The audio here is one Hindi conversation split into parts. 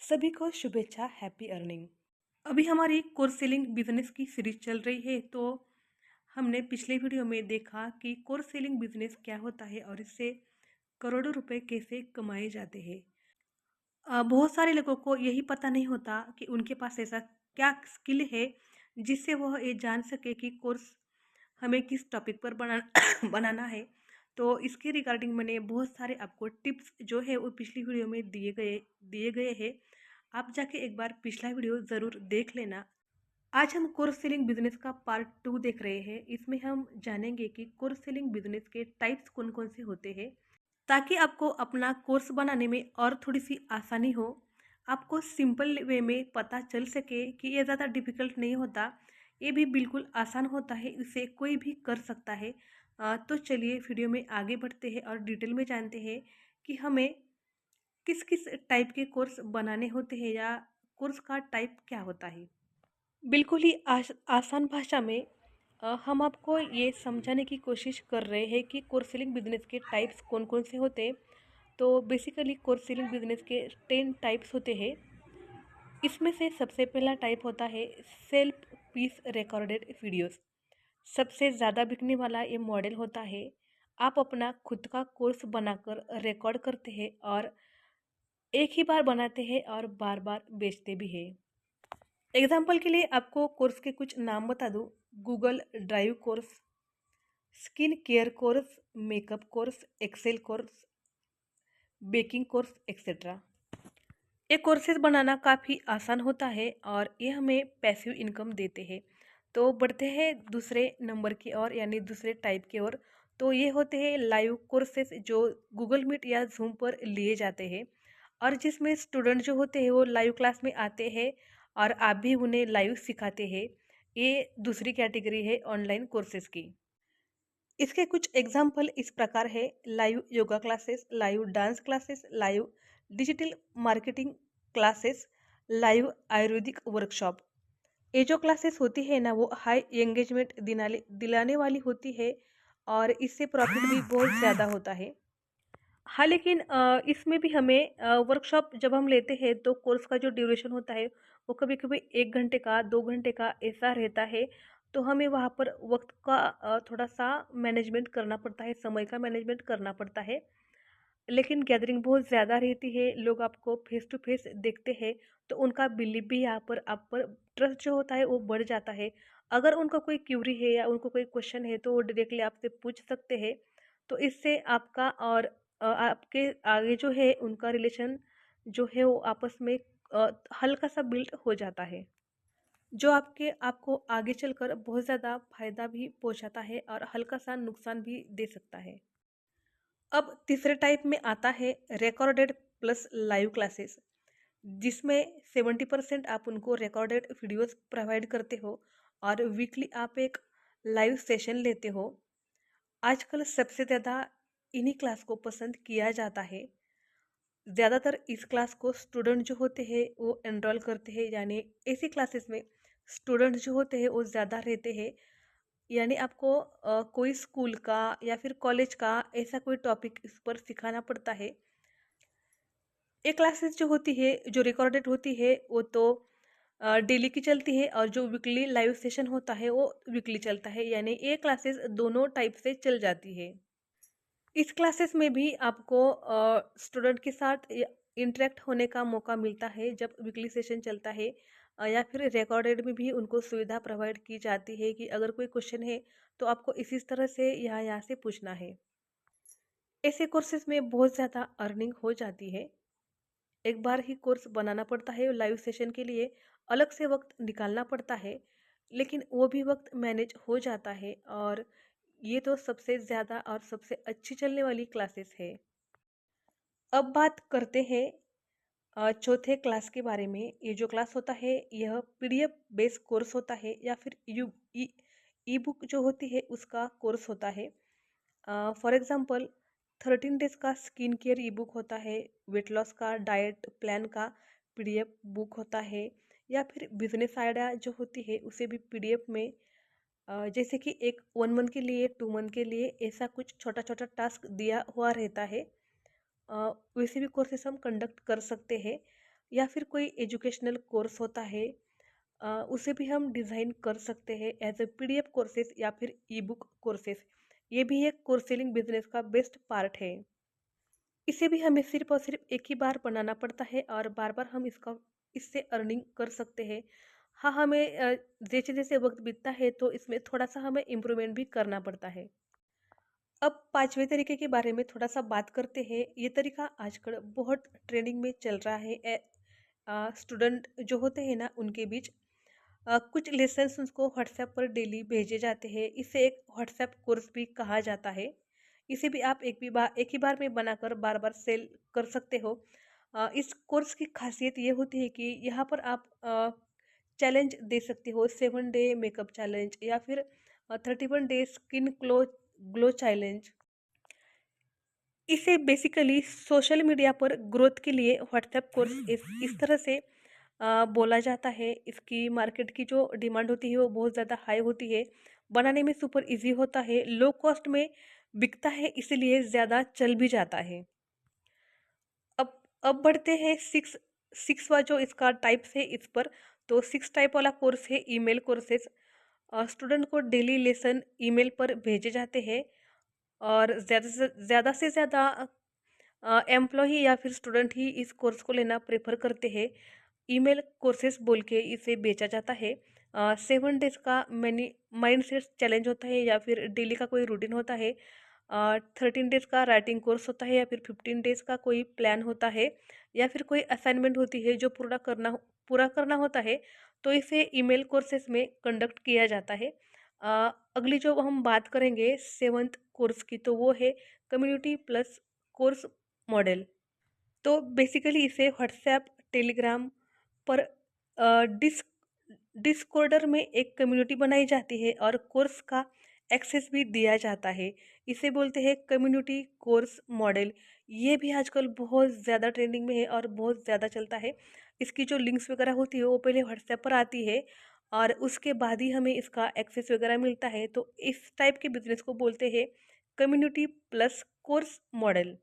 सभी को शुभेच्छा, हैप्पी अर्निंग। अभी हमारी कोर्स सेलिंग बिजनेस की सीरीज चल रही है। तो हमने पिछले वीडियो में देखा कि कोर्स सेलिंग बिजनेस क्या होता है और इससे करोड़ों रुपए कैसे कमाए जाते हैं। बहुत सारे लोगों को यही पता नहीं होता कि उनके पास ऐसा क्या स्किल है जिससे वह ये जान सके कि कोर्स हमें किस टॉपिक पर बनाना है। तो इसके रिगार्डिंग मैंने बहुत सारे आपको टिप्स जो है वो पिछली वीडियो में दिए गए हैं। आप जाके एक बार पिछला वीडियो ज़रूर देख लेना। आज हम कोर्स सेलिंग बिजनेस का पार्ट 2 देख रहे हैं। इसमें हम जानेंगे कि कोर्स सेलिंग बिजनेस के टाइप्स कौन कौन से होते हैं, ताकि आपको अपना कोर्स बनाने में और थोड़ी सी आसानी हो। आपको सिंपल वे में पता चल सके कि ये ज़्यादा डिफिकल्ट नहीं होता, ये भी बिल्कुल आसान होता है, इसे कोई भी कर सकता है। तो चलिए वीडियो में आगे बढ़ते हैं और डिटेल में जानते हैं कि हमें किस किस टाइप के कोर्स बनाने होते हैं या कोर्स का टाइप क्या होता है। बिल्कुल ही आसान भाषा में हम आपको ये समझाने की कोशिश कर रहे हैं कि कोर्स सेलिंग बिजनेस के टाइप्स कौन कौन से होते हैं। तो बेसिकली कोर्स सेलिंग बिजनेस के 10 टाइप्स होते हैं। इसमें से सबसे पहला टाइप होता है सेल्फ पीस रिकॉर्डेड वीडियोस। सबसे ज़्यादा बिकने वाला ये मॉडल होता है। आप अपना खुद का कोर्स बनाकर रिकॉर्ड करते हैं और एक ही बार बनाते हैं और बार बार बेचते भी हैं। एग्जाम्पल के लिए आपको कोर्स के कुछ नाम बता दूँ। Google drive course, skin care course, makeup course, Excel course, baking course etcetera. ये कोर्सेज बनाना काफ़ी आसान होता है और ये हमें पैसिव इनकम देते हैं। तो बढ़ते हैं दूसरे नंबर की ओर, यानी दूसरे टाइप की ओर। तो ये होते हैं लाइव कोर्सेज जो गूगल मीट या जूम पर लिए जाते हैं और जिसमें स्टूडेंट जो होते हैं वो लाइव क्लास में आते हैं और आप भी उन्हें लाइव सिखाते हैं। ये दूसरी कैटेगरी है ऑनलाइन कोर्सेज की। इसके कुछ एग्जाम्पल इस प्रकार है: live yoga classes, live dance classes, live digital marketing classes, live Ayurvedic workshop. ये जो क्लासेस होती है ना वो हाई एंगेजमेंट दिलाने वाली होती है और इससे प्रॉफिट भी बहुत ज़्यादा होता है। हाँ, लेकिन इसमें भी हमें वर्कशॉप जब हम लेते हैं तो कोर्स का जो ड्यूरेशन होता है वो कभी-कभी 1 घंटे का, 2 घंटे का ऐसा रहता है। तो हमें वहाँ पर वक़्त का थोड़ा-सा मैनेजमेंट करना पड़ता है, समय का मैनेजमेंट करना पड़ता है। लेकिन गैदरिंग बहुत ज़्यादा रहती है, लोग आपको फेस टू फेस देखते हैं, तो उनका बिलीव भी यहाँ पर आप पर ट्रस्ट जो होता है वो बढ़ जाता है। अगर उनका कोई क्यूरी है या उनको कोई क्वेश्चन है तो वो डायरेक्टली आपसे पूछ सकते हैं। तो इससे आपका और आपके आगे जो है उनका रिलेशन जो है वो आपस में हल्का सा बिल्ड हो जाता है, जो आपको आगे चलकर बहुत ज़्यादा फायदा भी पहुंचाता है और हल्का सा नुकसान भी दे सकता है। अब तीसरे टाइप में आता है रिकॉर्डेड प्लस लाइव क्लासेस, जिसमें 70% आप उनको रिकॉर्डेड वीडियोस प्रोवाइड करते हो और वीकली आप एक लाइव सेशन लेते हो। आजकल सबसे ज़्यादा इन्हीं क्लास को पसंद किया जाता है। ज़्यादातर इस क्लास को स्टूडेंट जो होते हैं वो एनरोल करते हैं, यानी ऐसी क्लासेस में स्टूडेंट जो होते हैं वो ज़्यादा रहते हैं। यानी आपको कोई स्कूल का या फिर कॉलेज का ऐसा कोई टॉपिक इस पर सिखाना पड़ता है। ये क्लासेस जो होती है, जो रिकॉर्डेड होती है, वो तो डेली की चलती है और जो वीकली लाइव सेशन होता है वो वीकली चलता है, यानी ये क्लासेस दोनों टाइप से चल जाती है। इस क्लासेस में भी आपको स्टूडेंट के साथ इंटरेक्ट होने का मौका मिलता है जब वीकली सेशन चलता है। या फिर रिकॉर्डेड में भी उनको सुविधा प्रोवाइड की जाती है कि अगर कोई क्वेश्चन है तो आपको इसी तरह से यहाँ से पूछना है। ऐसे कोर्सेज में बहुत ज़्यादा अर्निंग हो जाती है। एक बार ही कोर्स बनाना पड़ता है, लाइव सेशन के लिए अलग से वक्त निकालना पड़ता है, लेकिन वो भी वक्त मैनेज हो जाता है और ये तो सबसे ज़्यादा और सबसे अच्छी चलने वाली क्लासेस है। अब बात करते हैं चौथे क्लास के बारे में। ये जो क्लास होता है यह पीडीएफ बेस्ड कोर्स होता है या फिर ई बुक जो होती है उसका कोर्स होता है। फॉर एग्जांपल 13 डेज का स्किन केयर ई बुक होता है, वेट लॉस का डाइट प्लान का पीडीएफ बुक होता है, या फिर बिजनेस आइडिया जो होती है उसे भी पीडीएफ में जैसे कि एक 1 मंथ के लिए, 2 मंथ के लिए ऐसा कुछ छोटा छोटा टास्क दिया हुआ रहता है। वैसे भी कोर्सेस हम कंडक्ट कर सकते हैं। या फिर कोई एजुकेशनल कोर्स होता है, उसे भी हम डिज़ाइन कर सकते हैं एज ए पीडीएफ कोर्सेज या फिर ई बुक कोर्सेज। ये भी एक कोर्स सेलिंग बिजनेस का बेस्ट पार्ट है। इसे भी हमें सिर्फ और सिर्फ एक ही बार बनाना पड़ता है और बार बार हम इससे अर्निंग कर सकते हैं। हाँ, हमें जैसे जैसे वक्त बीतता है तो इसमें थोड़ा सा हमें इम्प्रूवमेंट भी करना पड़ता है। अब पांचवें तरीके के बारे में थोड़ा सा बात करते हैं। ये तरीका आजकल बहुत ट्रेंडिंग में चल रहा है। स्टूडेंट जो होते हैं ना उनके बीच कुछ लेसन्स उसको व्हाट्सएप पर डेली भेजे जाते हैं। इसे एक व्हाट्सएप कोर्स भी कहा जाता है। इसे भी आप एक ही बार में बनाकर बार बार सेल कर सकते हो। इस कोर्स की खासियत ये होती है कि यहाँ पर आप चैलेंज दे सकते हो, 7 डे मेकअप चैलेंज या फिर 31 डे स्किन ग्लो चैलेंज। इसे बेसिकली सोशल मीडिया पर ग्रोथ के लिए व्हाट्सएप कोर्स इस तरह से बोला जाता है। इसकी मार्केट की जो डिमांड होती है वो बहुत ज़्यादा हाई होती है। बनाने में सुपर इजी होता है, लो कॉस्ट में बिकता है, इसलिए ज़्यादा चल भी जाता है। अब बढ़ते हैं सिक्सवा जो इसका टाइप्स है इस पर। तो 6 टाइप वाला कोर्स है ईमेल कोर्सेज। स्टूडेंट को डेली लेसन ईमेल पर भेजे जाते हैं और ज़्यादा से ज़्यादा एम्प्लॉई या फिर स्टूडेंट ही इस कोर्स को लेना प्रेफर करते हैं। ईमेल कोर्सेज बोल के इसे बेचा जाता है। 7 डेज का मैनी माइंडसेट चैलेंज होता है या फिर डेली का कोई रूटीन होता है। 13 डेज का राइटिंग कोर्स होता है या फिर 15 डेज का कोई प्लान होता है या फिर कोई असाइनमेंट होती है जो पूरा करना होता है। तो इसे ईमेल कोर्सेज में कंडक्ट किया जाता है। अगली जो हम बात करेंगे सेवन्थ कोर्स की, तो वो है कम्युनिटी प्लस कोर्स मॉडल। तो बेसिकली इसे व्हाट्सएप, टेलीग्राम पर डिस्क डिस्कॉर्डर में एक कम्युनिटी बनाई जाती है और कोर्स का एक्सेस भी दिया जाता है। इसे बोलते हैं कम्युनिटी कोर्स मॉडल। ये भी आजकल बहुत ज़्यादा ट्रेंडिंग में है और बहुत ज़्यादा चलता है। इसकी जो लिंक्स वगैरह होती है वो पहले व्हाट्सएप पर आती है और उसके बाद ही हमें इसका एक्सेस वगैरह मिलता है। तो इस टाइप के बिजनेस को बोलते हैं कम्युनिटी प्लस कोर्स मॉडल।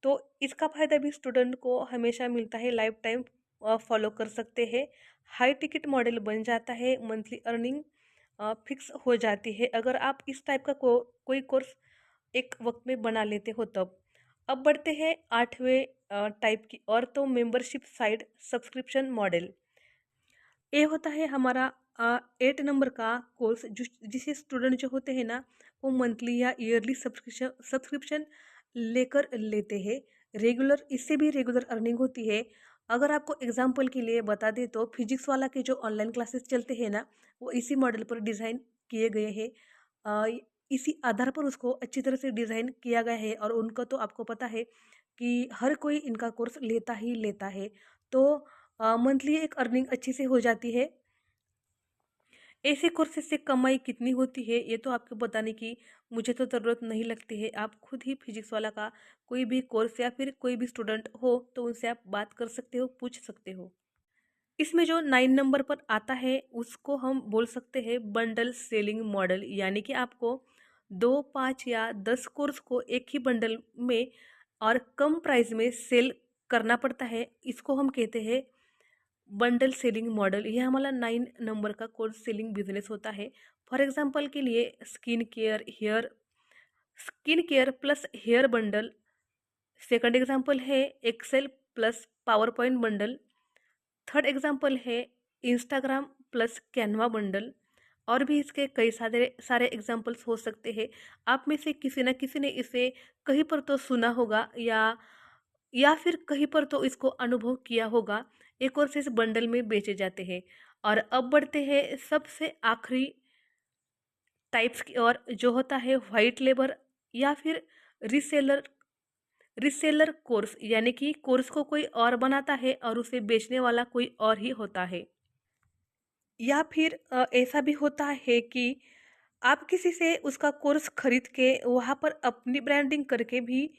तो इसका फ़ायदा भी स्टूडेंट को हमेशा मिलता है, लाइफ टाइम फॉलो कर सकते हैं। हाई टिकट मॉडल बन जाता है, मंथली अर्निंग फिक्स हो जाती है अगर आप इस टाइप का कोई कोर्स एक वक्त में बना लेते हो तब। अब बढ़ते हैं आठवें टाइप की और, तो मेंबरशिप साइड सब्सक्रिप्शन मॉडल। ये होता है हमारा 8 नंबर का कोर्स जिसे स्टूडेंट जो होते हैं ना वो मंथली या ईयरली सब्सक्रिप्शन लेकर लेते हैं। रेगुलर इससे भी रेगुलर अर्निंग होती है। अगर आपको एग्जांपल के लिए बता दें तो फिजिक्स वाला के जो ऑनलाइन क्लासेस चलते हैं ना वो इसी मॉडल पर डिज़ाइन किए गए हैं। अ, इसी आधार पर उसको अच्छी तरह से डिज़ाइन किया गया है और उनका तो आपको पता है कि हर कोई इनका कोर्स लेता ही लेता है। तो मंथली एक अर्निंग अच्छी से हो जाती है। ऐसे कोर्सेज से कमाई कितनी होती है ये तो आपको बताने की मुझे तो ज़रूरत नहीं लगती है। आप खुद ही फिजिक्स वाला का कोई भी कोर्स या फिर कोई भी स्टूडेंट हो तो उनसे आप बात कर सकते हो, पूछ सकते हो। इसमें जो 9 नंबर पर आता है उसको हम बोल सकते हैं बंडल सेलिंग मॉडल। यानी कि आपको 2, 5 या 10 कोर्स को एक ही बंडल में और कम प्राइस में सेल करना पड़ता है। इसको हम कहते हैं बंडल सेलिंग मॉडल। यह हमारा 9 नंबर का कोर्स सेलिंग बिजनेस होता है। फॉर एग्जांपल के लिए skin care plus hair bundle. Second example है excel plus power point bundle. Third example है इंस्टाग्राम प्लस कैनवा बंडल। और भी इसके कई सारे सारे एग्जांपल्स हो सकते हैं। आप में से किसी न किसी ने इसे कहीं पर तो सुना होगा या फिर कहीं पर तो इसको अनुभव किया होगा। एक और से इस बंडल में बेचे जाते हैं। और अब बढ़ते हैं सबसे आखिरी टाइप्स की और, जो होता है वाइट लेबर या फिर रीसेलर रीसेलर कोर्स। यानी कि कोर्स को कोई और बनाता है और उसे बेचने वाला कोई और ही होता है। या फिर ऐसा भी होता है कि आप किसी से उसका कोर्स खरीद के वहाँ पर अपनी ब्रांडिंग करके भी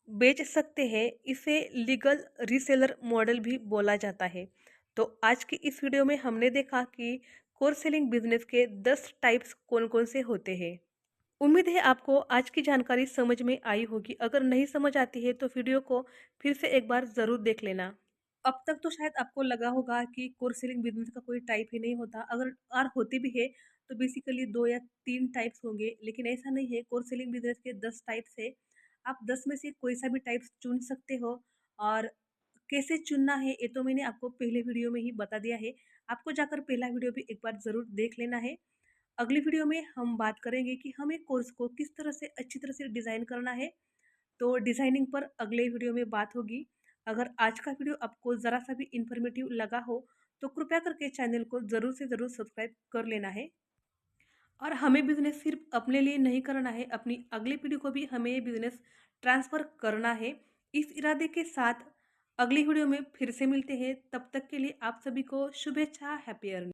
बेच सकते हैं। इसे लीगल रीसेलर मॉडल भी बोला जाता है। तो आज की इस वीडियो में हमने देखा कि कोर्स सेलिंग बिजनेस के 10 टाइप्स कौन कौन से होते हैं। उम्मीद है आपको आज की जानकारी समझ में आई होगी। अगर नहीं समझ आती है तो वीडियो को फिर से एक बार ज़रूर देख लेना। अब तक तो शायद आपको लगा होगा कि कोर्स सेलिंग बिजनेस का कोई टाइप ही नहीं होता, अगर और होते भी है तो बेसिकली 2 या 3 टाइप्स होंगे, लेकिन ऐसा नहीं है। कोर्स सेलिंग बिजनेस के 10 टाइप्स है। आप 10 में से कोई सा भी टाइप्स चुन सकते हो। और कैसे चुनना है ये तो मैंने आपको पहले वीडियो में ही बता दिया है। आपको जाकर पहला वीडियो भी एक बार ज़रूर देख लेना है। अगली वीडियो में हम बात करेंगे कि हमें कोर्स को किस तरह से अच्छी तरह से डिज़ाइन करना है। तो डिज़ाइनिंग पर अगले वीडियो में बात होगी। अगर आज का वीडियो आपको ज़रा सा भी इन्फॉर्मेटिव लगा हो तो कृपया करके चैनल को ज़रूर से ज़रूर सब्सक्राइब कर लेना है। और हमें बिज़नेस सिर्फ अपने लिए नहीं करना है, अपनी अगली पीढ़ी को भी हमें ये बिज़नेस ट्रांसफ़र करना है। इस इरादे के साथ अगली वीडियो में फिर से मिलते हैं। तब तक के लिए आप सभी को शुभेच्छा, हैप्पी अर्निंग।